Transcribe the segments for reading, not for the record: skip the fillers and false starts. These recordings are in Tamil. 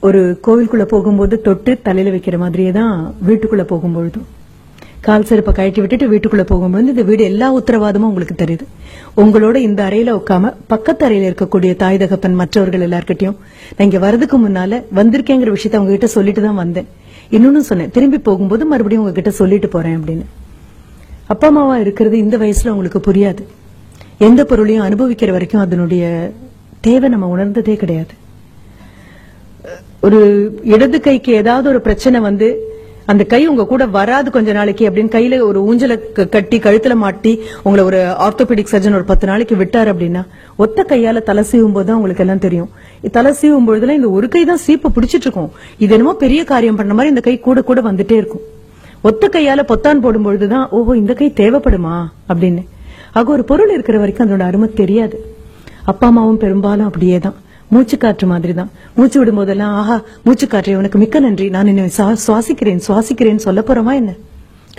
ஒரு கோவிலுக்குள்ள போகும்போது தொட்டு தலையில வைக்கிற மாதிரியே தான் வீட்டுக்குள்ள போகும்பொழுதும் கால் செருப்பை கழட்டி விட்டுட்டு வீட்டுக்குள்ள போகும்போது இந்த வீடு எல்லா உத்தரவாதமும் உங்களுக்கு தெரியுது. உங்களோட இந்த அறையில உட்காம பக்கத்து அறையில இருக்கக்கூடிய தாய் தகப்பன் மற்றவர்கள் எல்லார்கிட்டையும் நான் இங்க வரதுக்கு முன்னால வந்திருக்கேங்கிற விஷயத்த அவங்க கிட்ட சொல்லிட்டு தான் வந்தேன். இன்னொன்னு சொன்னேன், திரும்பி போகும்போது மறுபடியும் உங்ககிட்ட சொல்லிட்டு போறேன் அப்படின்னு. அப்பா அம்மாவா இருக்கிறது இந்த வயசுல உங்களுக்கு புரியாது. எந்த பொருளையும் அனுபவிக்கிற வரைக்கும் அதனுடைய தேவை நம்ம உணர்ந்ததே கிடையாது. ஒரு இடது கைக்கு ஏதாவது ஒரு பிரச்சனை வந்து அந்த கை உங்க கூட வராது கொஞ்ச நாளைக்கு அப்படின்னு கையில ஒரு ஊஞ்சல கட்டி கழுத்துல மாட்டி உங்களை ஒரு ஆர்த்தோபெடிக் சர்ஜன் ஒரு 10 நாளைக்கு விட்டாரு அப்படின்னா ஒத்த கையால தலை சீவும் போதுதான் உங்களுக்கு எல்லாம் தெரியும். தலை சீவும் பொழுதுல இந்த ஒரு கை தான் சீப்பை பிடிச்சிட்டு இருக்கும். இது என்னமோ பெரிய காரியம் பண்ண மாதிரி இந்த கை கூட கூட வந்துட்டே இருக்கும். ஒத்த கையால பொத்தான் போடும் பொழுதுதான் ஓஹோ இந்த கை தேவைப்படுமா அப்படின்னு. ஆக ஒரு பொருள் இருக்கிற வரைக்கும் அதோட அருமை தெரியாது. அப்பா அம்மாவும் பெரும்பாலும் அப்படியேதான், மூச்சு காற்று மாதிரி தான். மூச்சு விடும் போதெல்லாம் ஆஹா மூச்சு காற்று உனக்கு மிக்க நன்றி, நான் என்ன சுவாசிக்கிறேன் சொல்ல போறோமா என்ன?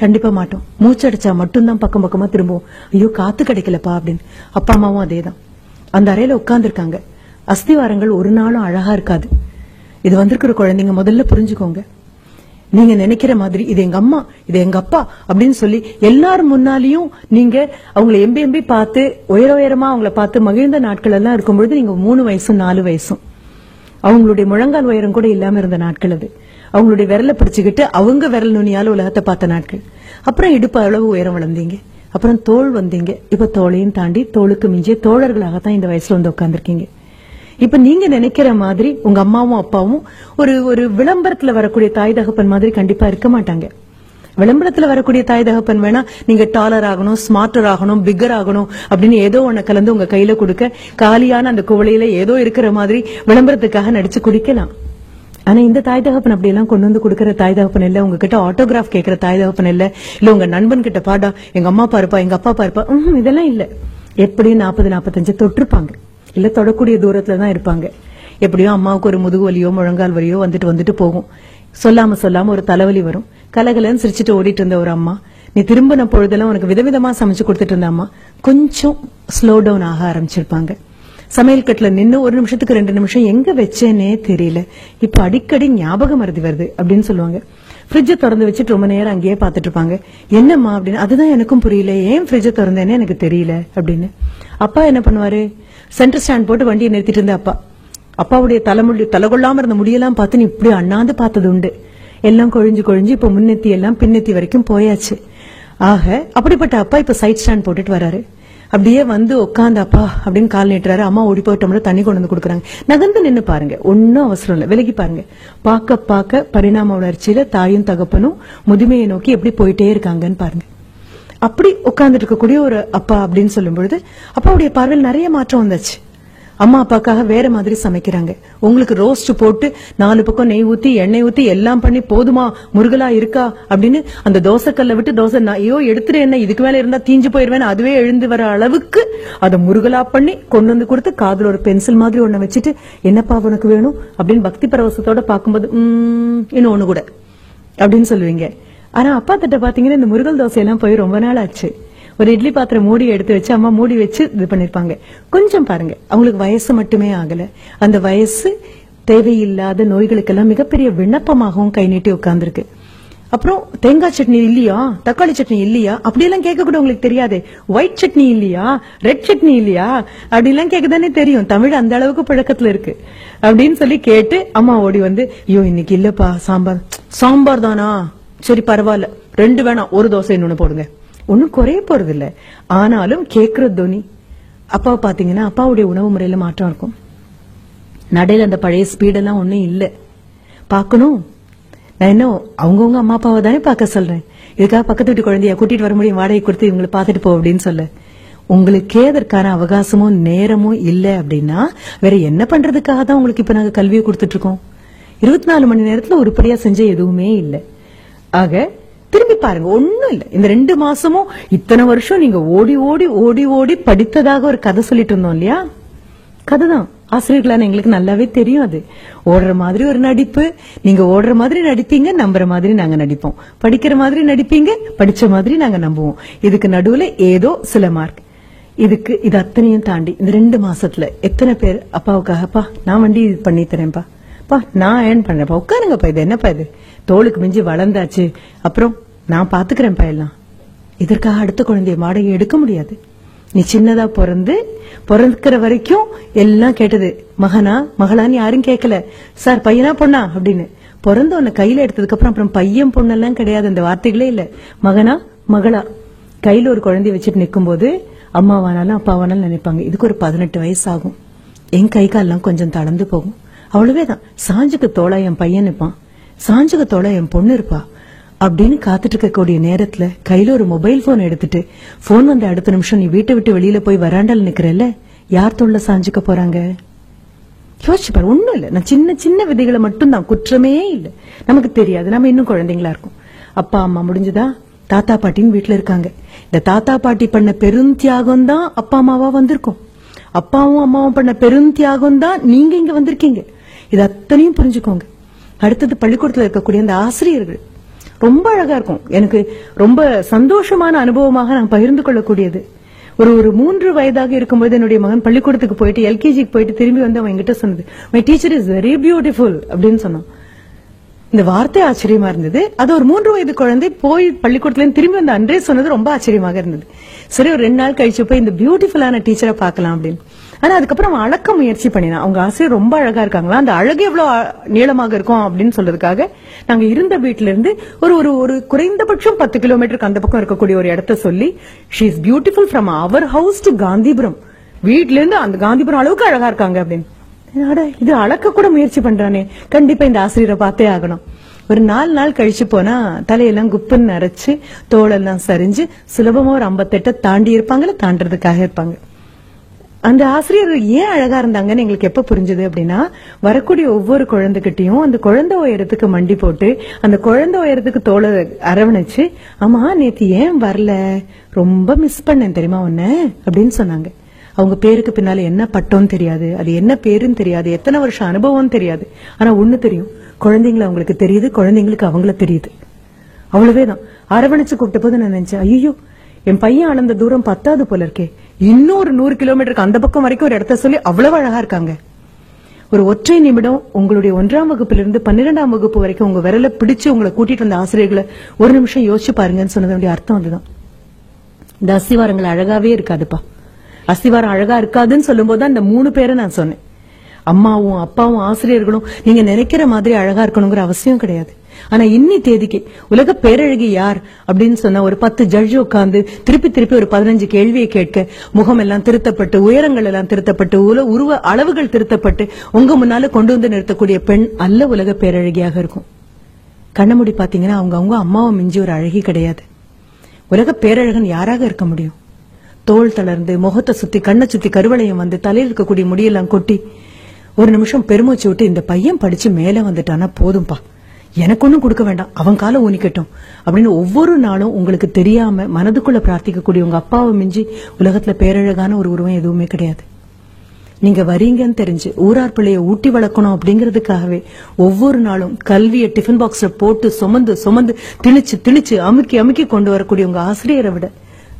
கண்டிப்பா மாட்டோம். மூச்சடிச்சா மட்டும்தான் பக்கம் பக்கமா திரும்புவோம், ஐயோ காத்து கிடைக்கலப்பா அப்படின்னு. அப்பா அம்மாவும் அதேதான். அந்த அறையில உட்கார்ந்து இருக்காங்க. அஸ்திவாரங்கள் ஒரு நாளும் அழகா இருக்காது. இது வந்திருக்கிற குழந்தைங்க முதல்ல புரிஞ்சுக்கோங்க. நீங்க நினைக்கிற மாதிரி இது எங்க அம்மா இது எங்க அப்பா அப்படின்னு சொல்லி எல்லாரும் முன்னாலையும் நீங்க அவங்களை எம்பி பார்த்து உயரமா அவங்களை பார்த்து மகிழ்ந்த நாட்கள் எல்லாம் இருக்கும்பொழுது நீங்க 3 வயசும் 4 வயசும் அவங்களுடைய முழங்கால் உயரம் கூட இல்லாம இருந்த நாட்கள் அது. அவங்களுடைய விரலை பிடிச்சுக்கிட்டு அவங்க விரல் நுனியால உலகத்தை பார்த்த நாட்கள். அப்புறம் இடுப்பு அளவு உயரம் வளர்ந்தீங்க, அப்புறம் தோள் வந்தீங்க, இப்ப தோளையும் தாண்டி தோளுக்கு மிஞ்சிய தோழர்களாகத்தான் இந்த வயசுல வந்து உட்கார்ந்துருக்கீங்க. இப்ப நீங்க நினைக்கிற மாதிரி உங்க அம்மாவும் அப்பாவும் ஒரு விளம்பரத்துல வரக்கூடிய தாய் தகப்பன் மாதிரி கண்டிப்பா இருக்க மாட்டாங்க. விளம்பரத்துல வரக்கூடிய தாய் தகப்பன் வேணா நீங்க டாலர் ஆகணும், ஸ்மார்ட்டர் ஆகணும், பிக்கர் ஆகணும் அப்படின்னு ஏதோ ஒண்ணு கலந்து உங்க கையில கொடுக்க காலியான அந்த குவளையில ஏதோ இருக்கிற மாதிரி விளம்பரத்துக்காக நடிச்சு குடிக்கலாம். ஆனா இந்த தாய் தகப்பன் அப்படி எல்லாம் கொண்டு வந்து கொடுக்கற தாய் தகப்பன் இல்ல. உங்ககிட்ட ஆட்டோகிராஃப் கேட்கிற தாய் தகப்பன் இல்ல. இல்ல உங்க நண்பன் கிட்ட பாடா எங்க அம்மா பாருப்பா எங்க அப்பா பாருப்பா, இதெல்லாம் இல்ல. எப்படியும் 40-45 தொட்டிருப்பாங்க, இல்ல தொடக்கூடிய தூரத்துலதான் இருப்பாங்க. எப்படியோ அம்மாவுக்கு ஒரு முதுகு வலியோ முழங்கால் வலியோ வந்துட்டு போகும். சொல்லாம ஒரு தலைவலி வரும். கலகலன்னு சிரிச்சுட்டு ஓடிட்டு இருந்த ஒரு அம்மா, நீ திரும்பின பொழுதெல்லாம் உனக்கு விதவிதமா சமைச்சு கொடுத்துட்டு இருந்த அம்மா கொஞ்சம் ஸ்லோ டவுன் ஆக ஆரம்பிச்சிருப்பாங்க. சமையல் கட்டுல நின்னு 1 நிமிஷத்துக்கு 2 நிமிஷம் எங்க வச்சேனே தெரியல, இப்ப அடிக்கடி ஞாபகம் மறதி வருது அப்படின்னு சொல்லுவாங்க. ஃப்ரிட்ஜை திறந்து வச்சுட்டு ரொம்ப நேரம் அங்கேயே பாத்துட்டு இருப்பாங்க. என்னம்மா அப்படின்னு. அதுதான் எனக்கும் புரியல, ஏன் ஃப்ரிட்ஜை திறந்தேன்னு எனக்கு தெரியல அப்படின்னு. அப்பா என்ன பண்ணுவாரு, சென்டர் ஸ்டாண்ட் போட்டு வண்டியை நிறுத்திட்டு இருந்த அப்பாவுடைய தலைகொள்ளாம இருந்த முடியெல்லாம் பார்த்து நீ இப்படி அண்ணாந்து பார்த்தது உண்டு. எல்லாம் கொழிஞ்சு இப்ப முன்னெத்தி எல்லாம் பின்னெத்தி வரைக்கும் போயாச்சு. ஆக அப்படிப்பட்ட அப்பா இப்ப சைட் ஸ்டாண்ட் போட்டுட்டு வராரு. அப்படியே வந்து உட்காந்து அப்பா அப்படின்னு கால் நீட்டுறாரு. அம்மா ஓடி போயிட்டோம்னா தண்ணி கொண்டு வந்து கொடுக்குறாங்க. நகர்ந்து நின்னு பாருங்க, ஒன்னும் அவசரம் இல்ல, விலகி பாருங்க. பார்க்க பரிணாம வளர்ச்சியில தாயும் தகப்பனும் முதுமையை நோக்கி எப்படி போயிட்டே இருக்காங்கன்னு பாருங்க. அப்படி உட்கார்ந்துட்டு இருக்கக்கூடிய ஒரு அப்பா அப்படின்னு சொல்லும் பொழுது அப்பாவுடைய பார்வையில் நிறைய மாற்றம் வந்துச்சு. அம்மா அப்பாக்காக வேற மாதிரி சமைக்கிறாங்க. உங்களுக்கு ரோஸ்ட் போட்டு 4 பக்கம் நெய் ஊத்தி எண்ணெய் ஊத்தி எல்லாம் பண்ணி போதுமா முருகலா இருக்கா அப்படின்னு அந்த தோசைக்கல்ல விட்டு தோசை ஐயோ எடுத்துட்டு என்ன இதுக்கு மேல இருந்தா தீஞ்சு போயிருவேன் அதுவே எழுந்து வர அளவுக்கு அதை முருகலா பண்ணி கொண்டு வந்து கொடுத்து காதுல ஒரு பென்சில் மாதிரி ஒண்ணு வச்சுட்டு என்னப்பா உனக்கு வேணும் அப்படின்னு பக்தி பரவசத்தோட பாக்கும்போது இன்னும் ஒண்ணு கூட அப்படின்னு சொல்லுவீங்க. ஆனா அப்பா தட்ட பாத்தீங்கன்னா இந்த முருகல் தோசையெல்லாம் போய் ரொம்ப நாள் ஆச்சு. ஒரு இட்லி பாத்திரம் மூடி எடுத்து வச்சு அம்மா மூடி வச்சு இது பண்ணிருப்பாங்க. கொஞ்சம் பாருங்க, அவங்களுக்கு வயசு மட்டுமே ஆகல, அந்த வயசு தேவையில்லாத நோய்களுக்கெல்லாம் மிகப்பெரிய விண்ணப்பமாகவும் கை நீட்டி உட்கார்ந்துருக்கு. அப்புறம் தேங்காய் சட்னி இல்லையா, தக்காளி சட்னி இல்லையா அப்படியெல்லாம் கேட்க கூட உங்களுக்கு தெரியாது. ஒயிட் சட்னி இல்லையா, ரெட் சட்னி இல்லையா அப்படிலாம் கேட்கதானே தெரியும். தமிழ் அந்த அளவுக்கு பழக்கத்துல இருக்கு அப்படின்னு சொல்லி கேட்டு அம்மா ஓடி வந்து ஐயோ இன்னைக்கு இல்லப்பா சாம்பார் தானா, சரி பரவாயில்ல 2 வேணாம், ஒரு தோசை இன்னொன்னு போடுங்க. ஒன்னும் குறைய போறது இல்ல. ஆனாலும் கேக்குற தோனி அப்பாவை பாத்தீங்கன்னா அப்பாவுடைய உணவு முறையில மாற்றம் இருக்கும். நடையில அந்த பழைய ஸ்பீடெல்லாம் ஒன்னும் இல்ல. பாக்கணும், நான் என்ன அவங்கவுங்க அம்மா அப்பாவை தானே பாக்க சொல்றேன். இதுக்காக பக்கத்து வீட்டு குழந்தைய கூட்டிட்டு வர முடியும், வாடகை கொடுத்து இவங்களை பாத்துட்டு போ அப்படின்னு சொல்ல. உங்களுக்கே அதற்கான அவகாசமும் நேரமும் இல்ல அப்படின்னா வேற என்ன பண்றதுக்காக தான் உங்களுக்கு இப்ப நாங்க கல்வியை கொடுத்துட்டு இருக்கோம். 24 மணி நேரத்துல உருப்படியா செஞ்ச எதுவுமே இல்ல. ஆக திரும்பி பாருங்க, ஒண்ணும் இல்ல. இந்த 2 மாசமும் இத்தனை வருஷம் நீங்க ஓடி ஓடி ஓடி ஓடி படித்ததாக ஒரு கதை சொல்லிட்டு இருந்தோம் இல்லையா, கதைதான். ஆசிரியர்களான எங்களுக்கு நல்லாவே தெரியும். அது ஓடுற மாதிரி ஒரு நடிப்பு, நீங்க ஓடுற மாதிரி நடிப்பீங்க, நம்புற மாதிரி நாங்க நடிப்போம், படிக்கிற மாதிரி நடிப்பீங்க, படிச்ச மாதிரி நாங்க நம்புவோம். இதுக்கு நடுவுல ஏதோ சில மார்க். இது அத்தனையும் தாண்டி இந்த 2 மாசத்துல எத்தனை பேர் அப்பாவுக்காகப்பா நான் வண்டி பண்ணி தரேன்ப்பா, நான் ஏன் பண்றேன்ப்பா, உட்காருங்கப்பா, இது என்னப்பா இது, தோளுக்கு மிஞ்சி வளர்ந்தாச்சு, அப்புறம் நான் பாத்துக்கிறேன்ப்பா எல்லாம். இதற்காக அடுத்த குழந்தைய வாடகை எடுக்க முடியாது. நீ சின்னதா பிறக்கிற வரைக்கும் எல்லாம் கேட்டது, மகனா மகளான்னு யாரும் கேட்கல, சார் பையனா பொண்ணா அப்படின்னு. பிறந்த உன்னை கையில எடுத்ததுக்கு அப்புறம் பையன் பொண்ணெல்லாம் கிடையாது, அந்த வார்த்தைகளே இல்ல. மகனா மகளா கையில ஒரு குழந்தைய வச்சுட்டு நிக்கும் போது அம்மாவானாலும் அப்பாவானாலும் நினைப்பாங்க, இதுக்கு ஒரு 18 வயசு ஆகும், என் கை கால்லாம் கொஞ்சம் தளர்ந்து போகும், அவ்வளவேதான். சாஞ்சுக்கு தோளா என் பையன் இருப்பான், சாஞ்சுக்கு தோளா என் பொண்ணு இருப்பா அப்படின்னு காத்துட்டு இருக்கக்கூடிய நேரத்துல கையில ஒரு மொபைல் போன் எடுத்துட்டு போன் வந்த அடுத்த நிமிஷம் நீ வீட்டை விட்டு வெளியில போய் வராண்டால நிக்கிறல்ல, யார் தோல்ல சாஞ்சுக்க போறாங்க? யோசிச்சு பாரு. ஒண்ணும் இல்ல, நான் சின்ன சின்ன விதைகளை மட்டும் தான், குற்றமே இல்ல, நமக்கு தெரியாது, நம்ம இன்னும் குழந்தைங்களா இருக்கும். அப்பா அம்மா முடிஞ்சதா, தாத்தா பாட்டின்னு வீட்டுல இருக்காங்க. இந்த தாத்தா பாட்டி பண்ண பெரும் தியாகம் தான் அப்பா அம்மாவா வந்திருக்கும். அப்பாவும் அம்மாவும் பண்ண பெரும் தியாகம் தான் நீங்க இங்க வந்திருக்கீங்க. இது அத்தனையும் புரிஞ்சுக்கோங்க. அடுத்தது பள்ளிக்கூடத்துல இருக்கக்கூடிய அந்த ஆசிரியர்கள் ரொம்ப அழகா இருக்கும். எனக்கு ரொம்ப சந்தோஷமான அனுபவமாக நான் பகிர்ந்து கொள்ளக்கூடியது. ஒரு 3 வயதாக இருக்கும்போது என்னுடைய மகன் பள்ளிக்கூடத்துக்கு போயிட்டு எல்கேஜிக்கு போயிட்டு திரும்பி வந்து அவன் என்கிட்ட சொன்னது, my teacher is very beautiful அப்படின்னு சொன்னான். இந்த வார்த்தை ஆச்சரியமா இருந்தது. அது ஒரு 3 வயது குழந்தை போய் பள்ளிக்கூடத்துல திரும்பி வந்து அன்றே சொன்னது ரொம்ப ஆச்சரியமாக இருந்தது. சரி, ஒரு 2 நாள் கழிச்சு போய் இந்த பியூட்டிஃபுல்லான டீச்சரை பார்க்கலாம் அப்படின்னு. ஆனா அதுக்கப்புறம் அவன் அளக்க முயற்சி பண்ணினான். அவங்க ஆசிரியர் ரொம்ப அழகா இருக்காங்களா, அந்த அழகு எவ்வளவு நீளமாக இருக்கும் அப்படின்னு சொல்றதுக்காக நாங்க இருந்த வீட்டுல இருந்து ஒரு குறைந்தபட்சம் 10 கிலோமீட்டருக்கு அந்த பக்கம் இருக்கக்கூடிய ஒரு இடத்த சொல்லி, she is beautiful from our house to Gandhipuram, வீட்ல இருந்து அந்த காந்திபுரம் அளவுக்கு அழகா இருக்காங்க அப்படின்னு. இது அளக்க கூட முயற்சி பண்றானே, கண்டிப்பா இந்த ஆசிரியரை பார்த்தே ஆகணும். ஒரு 4 நாள் கழிச்சு போனா தலையெல்லாம் குப்புன்னு நரைச்சு தோளெல்லாம் சரிஞ்சு சுலபமா ஒரு 58 தாண்டி இருப்பாங்கல்ல, தாண்டறதுக்காக இருப்பாங்க. அந்த ஆசிரியர் ஏன் அழகா இருந்தாங்கன்னு எங்களுக்கு எப்ப புரிஞ்சது அப்படின்னா, வரக்கூடிய ஒவ்வொரு குழந்தைகிட்டையும் அந்த குழந்தை உயரத்துக்கு மண்டி போட்டு அந்த குழந்தை உயரத்துக்கு தோளை அரவணைச்சு, ஆமா நேத்து ஏன் வரல, ரொம்ப மிஸ் பண்ணேன் தெரியுமா உன்ன அப்படின்னு சொன்னாங்க. அவங்க பேருக்கு பின்னால என்ன பட்டோன்னு தெரியாது, அது என்ன பேருன்னு தெரியாது, எத்தனை வருஷம் அனுபவம் தெரியாது. ஆனா ஒண்ணு தெரியும், குழந்தைங்களை அவங்களுக்கு தெரியுது, குழந்தைங்களுக்கு அவங்கள தெரியுது, அவ்வளவேதான். அரவணைச்சு கூப்பிட்ட போது நான் நினைச்சேன், ஐயோ என் பையன் அளந்த தூரம் 10வது போல இருக்கே, இன்னொரு 100 கிலோமீட்டருக்கு அந்த பக்கம் வரைக்கும் ஒரு இடத்த சொல்லி அவ்வளவு அழகா இருக்காங்க. ஒரு ஒற்றை நிமிடம் உங்களுடைய 1ஆம் வகுப்பிலிருந்து 12ஆம் வகுப்பு வரைக்கும் உங்க விரல பிடிச்சு உங்களை கூட்டிட்டு வந்த ஆசிரியர்களை ஒரு நிமிஷம் யோசிச்சு பாருங்கன்னு சொன்னதுடைய அர்த்தம் அதுதான். இந்த அஸ்திவாரங்கள் அழகாவே இருக்காதுப்பா. அஸ்திவாரம் அழகா இருக்காதுன்னு சொல்லும் போதுதான் இந்த 3 பேரை நான் சொன்னேன். அம்மாவும் அப்பாவும் ஆசிரியர்களும் நீங்க நினைக்கிற மாதிரி அழகா இருக்கணுங்கிற அவசியம் கிடையாது. ஆனா இன்னி தேதிக்கு உலக பேரழகி யார் அப்படின்னு சொன்னா, ஒரு 10 ஜட்ஜ் உட்கார்ந்து திருப்பி ஒரு 15 கேள்வியை கேட்க, முகம் எல்லாம் திருத்தப்பட்டு, உயரங்கள் எல்லாம் திருத்தப்பட்டு, உருவ அளவுகள் திருத்தப்பட்டு உங்க முன்னால கொண்டு வந்து நிறுத்தக்கூடிய பெண் அல்ல உலக பேரழகியாக இருக்கும். கண்ணமுடி பாத்தீங்கன்னா அவங்க அம்மாவை மிஞ்சி ஒரு அழகி கிடையாது. உலக பேரழகன் யாராக இருக்க முடியும்? தோல் தளர்ந்து, முகத்தை சுத்தி, கண்ணை சுத்தி கருவளையம் வந்து, தலையில் இருக்கக்கூடிய முடியெல்லாம் கொட்டி ஒரு நிமிஷம் பெருமூச்சு விட்டு, இந்த பையன் படிச்சு மேல வந்துட்டானா போதும்பா, எனக்கு ஒண்ணும் கொடுக்க வேண்டாம், அவன் காலை ஊனிக்கட்டும் அப்படின்னு ஒவ்வொரு நாளும் உங்களுக்கு தெரியாம மனதுக்குள்ள பிரார்த்திக்கக்கூடிய உங்க அப்பாவை மிஞ்சி உலகத்துல பேரழகான ஒரு உருவம் எதுவுமே கிடையாது. நீங்க வரீங்கன்னு தெரிஞ்சு ஊரார் பிள்ளைய ஊட்டி வளர்க்கணும் அப்படிங்கறதுக்காகவே ஒவ்வொரு நாளும் கல்வியை டிஃபன் பாக்ஸ்ல போட்டு சுமந்து திணிச்சு அமுக்கி கொண்டு வரக்கூடிய உங்க ஆசிரியரை விட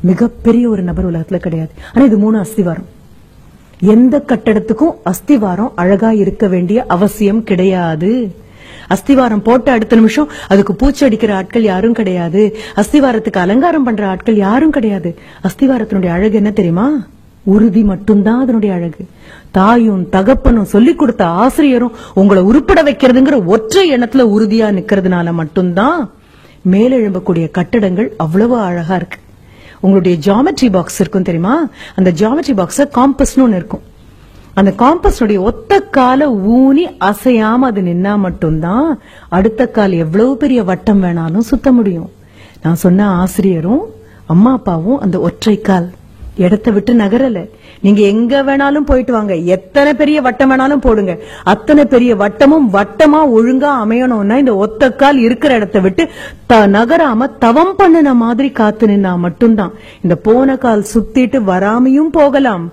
மிகப்பெரிய ஒரு நபர் உலகத்துல கிடையாது. ஆனா இது 3 அஸ்திவாரம். எந்த கட்டடத்துக்கும் அஸ்திவாரம் அழகா இருக்க வேண்டிய அவசியம் கிடையாது. அஸ்திவாரம் போட்ட அடுத்த நிமிஷம் அதுக்கு பூச்சி அடிக்கிற ஆட்கள் யாரும் கிடையாது. அஸ்திவாரத்துக்கு அலங்காரம் பண்ற ஆட்கள் யாரும் கிடையாது. அஸ்திவாரத்தினுடைய அழகு என்ன தெரியுமா? உறுதி மட்டும்தான் அதனுடைய அழகு. தாயும் தகப்பனும் சொல்லிக் கொடுத்த ஆசிரியரும் உங்களை உருப்பட வைக்கிறதுங்கிற ஒற்றை எண்ணத்துல உறுதியா நிக்கிறதுனால மட்டும்தான் மேலெழும்பக்கூடிய கட்டடங்கள் அவ்வளவு அழகா இருக்கு. உங்களுடைய ஜியோமெட்ரி பாக்ஸ் இருக்கும் தெரியுமா? அந்த ஜியோமெட்ரி பாக்ஸ் காம்பஸ்னு ஒண்ணு இருக்கும். அந்த காம்பஸ்னுடைய ஒத்த கால ஊனி அசையாம அது நின்னா மட்டும்தான் அடுத்த கால் எவ்வளவு பெரிய வட்டம் வேணாலும் சுத்த முடியும். நான் சொன்ன ஆசிரியரும் அம்மா அப்பாவும் அந்த ஒற்றை கால் இடத்தை விட்டு நகரல. நீங்க எங்க வேணாலும் போயிட்டு வாங்க, எத்தனை பெரிய வட்டம் வேணாலும் போடுங்க, அத்தனை பெரிய வட்டமும் வட்டமா ஒழுங்கா அமையணும்னா இந்த ஒத்த கால் இருக்கிற இடத்தை விட்டு நகராம தவம் பண்ணின மாதிரி காத்து நின்னா மட்டும்தான். இந்த போன கால் சுத்திட்டு வராமையும் போகலாம்,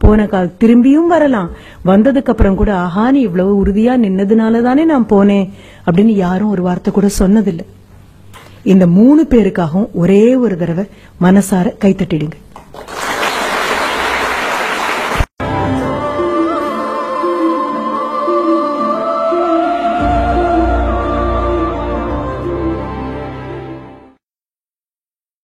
போன கால் திரும்பியும் வரலாம். வந்ததுக்கு அப்புறம் கூட ஆஹா நீ இவ்வளவு உறுதியா நின்னதுனாலதானே நான் போனேன் அப்படின்னு யாரும் ஒரு வார்த்தை கூட சொன்னதில்லை. இந்த 3 பேருக்காகவும் ஒரே ஒரு தடவை மனசார கைத்தட்டிடுங்க.